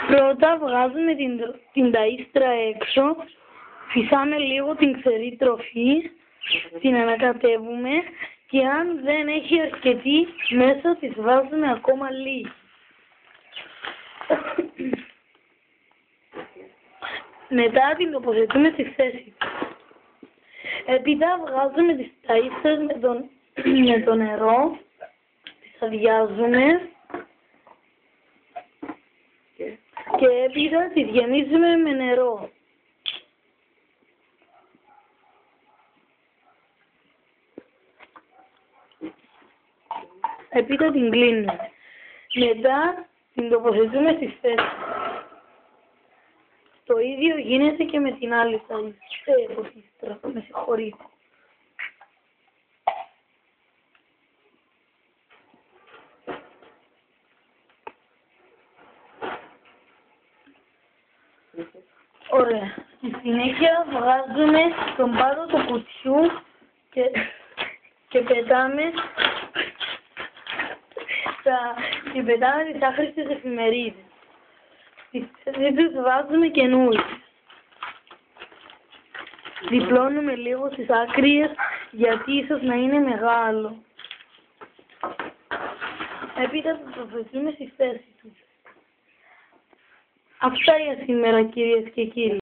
Πρώτα βγάζουμε την ταΐστρα έξω, φυσάμε λίγο την ξερή τροφή, την ανακατεύουμε και αν δεν έχει αρκετή μέσα της βάζουμε ακόμα λίγη. Μετά την τοποθετούμε στη θέση. Έπειτα βγάζουμε τις ταΐστρες με το νερό, τις αδειάζουμε και έπειτα τις γεμίζουμε με νερό. Έπειτα την κλείνουμε. Μετά την τοποθετούμε στη θέση. Το ίδιο γίνεται και με την άλλη ταΐστρα. Με συγχωρείτε. Ωραία. Στη συνέχεια βγάζουμε τον πάτο του κουτιού και πετάμε τις άχρηστες εφημερίδες. Στη θέση τους βάζουμε καινούριες. Διπλώνουμε λίγο στις άκριες γιατί ίσως να είναι μεγάλο. Έπειτα το τοποθετούμε στη θέση τους. Αυτά για σήμερα, κυρίες και κύριοι.